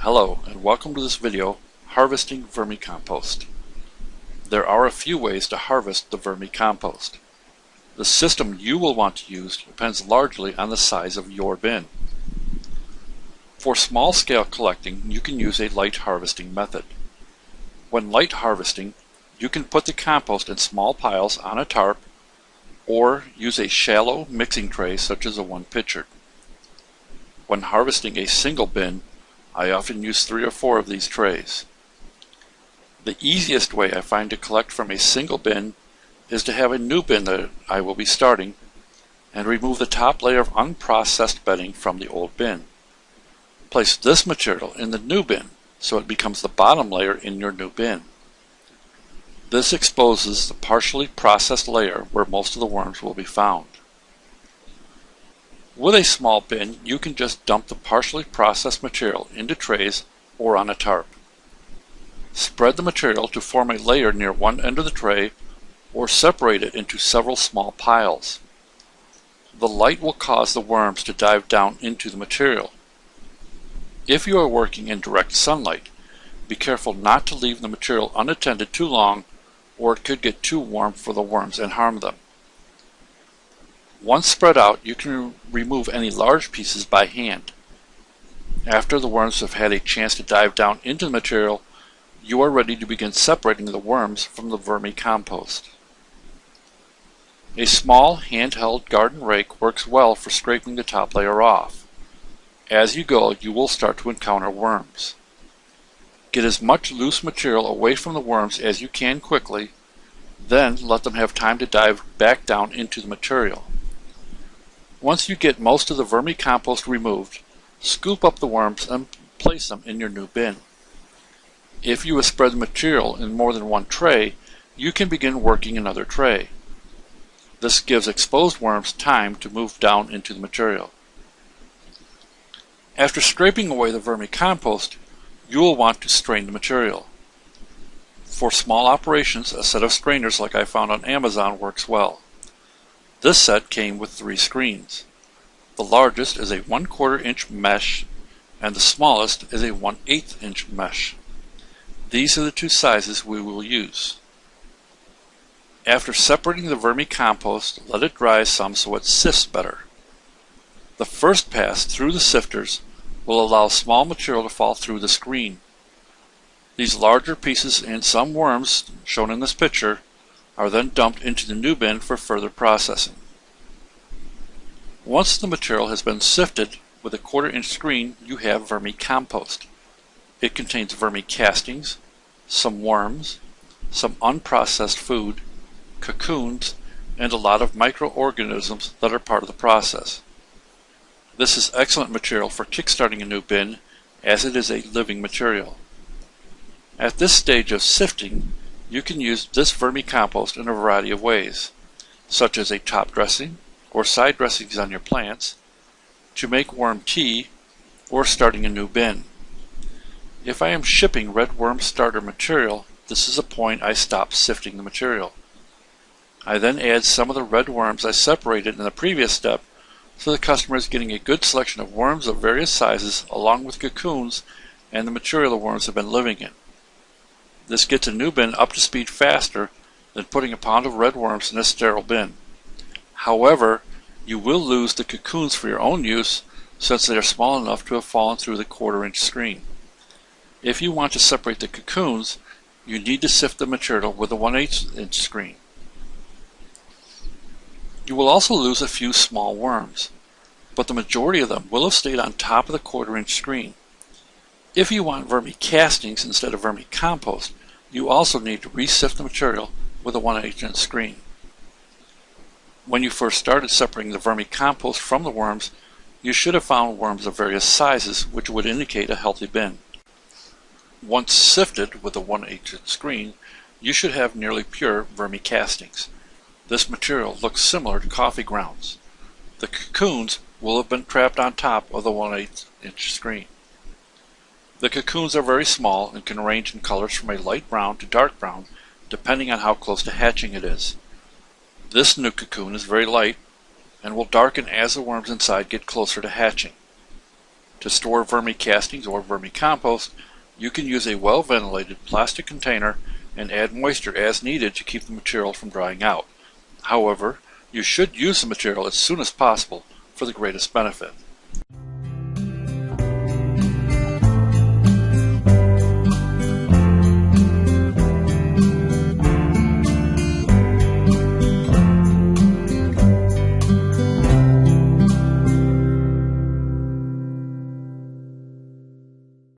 Hello and welcome to this video, Harvesting Vermicompost. There are a few ways to harvest the vermicompost. The system you will want to use depends largely on the size of your bin. For small-scale collecting, you can use a light harvesting method. When light harvesting, you can put the compost in small piles on a tarp or use a shallow mixing tray such as the one pictured. When harvesting a single bin, I often use 3 or 4 of these trays. The easiest way I find to collect from a single bin is to have a new bin that I will be starting and remove the top layer of unprocessed bedding from the old bin. Place this material in the new bin so it becomes the bottom layer in your new bin. This exposes the partially processed layer where most of the worms will be found. With a small bin, you can just dump the partially processed material into trays or on a tarp. Spread the material to form a layer near one end of the tray or separate it into several small piles. The light will cause the worms to dive down into the material. If you are working in direct sunlight, be careful not to leave the material unattended too long or it could get too warm for the worms and harm them. Once spread out, you can remove any large pieces by hand. After the worms have had a chance to dive down into the material, you are ready to begin separating the worms from the vermicompost. A small handheld garden rake works well for scraping the top layer off. As you go, you will start to encounter worms. Get as much loose material away from the worms as you can quickly, then let them have time to dive back down into the material. Once you get most of the vermicompost removed, scoop up the worms and place them in your new bin. If you have spread the material in more than one tray, you can begin working another tray. This gives exposed worms time to move down into the material. After scraping away the vermicompost, you will want to strain the material. For small operations, a set of strainers like I found on Amazon works well. This set came with 3 screens. The largest is a 1/4 inch mesh and the smallest is a 1/8 inch mesh. These are the 2 sizes we will use. After separating the vermicompost, let it dry some so it sifts better. The first pass through the sifters will allow small material to fall through the screen. These larger pieces and some worms, shown in this picture, are then dumped into the new bin for further processing. Once the material has been sifted with a 1/4 inch screen, you have vermicompost. It contains vermicastings, some worms, some unprocessed food, cocoons, and a lot of microorganisms that are part of the process. This is excellent material for kickstarting a new bin as it is a living material. At this stage of sifting, you can use this vermicompost in a variety of ways, such as a top dressing or side dressings on your plants, to make worm tea, or starting a new bin. If I am shipping red worm starter material, this is a point I stop sifting the material. I then add some of the red worms I separated in the previous step so the customer is getting a good selection of worms of various sizes along with cocoons and the material the worms have been living in. This gets a new bin up to speed faster than putting a pound of red worms in a sterile bin. However, you will lose the cocoons for your own use since they are small enough to have fallen through the 1/4 inch screen. If you want to separate the cocoons, you need to sift the material with a 1/8 inch screen. You will also lose a few small worms, but the majority of them will have stayed on top of the 1/4 inch screen. If you want vermicastings instead of vermicompost, you also need to re-sift the material with a 1/8 inch screen. When you first started separating the vermicompost from the worms, you should have found worms of various sizes, which would indicate a healthy bin. Once sifted with a 1/8 inch screen, you should have nearly pure vermicastings. This material looks similar to coffee grounds. The cocoons will have been trapped on top of the 1/8 inch screen. The cocoons are very small and can range in colors from a light brown to dark brown, depending on how close to hatching it is. This new cocoon is very light and will darken as the worms inside get closer to hatching. To store vermicastings or vermicompost, you can use a well-ventilated plastic container and add moisture as needed to keep the material from drying out. However, you should use the material as soon as possible for the greatest benefit.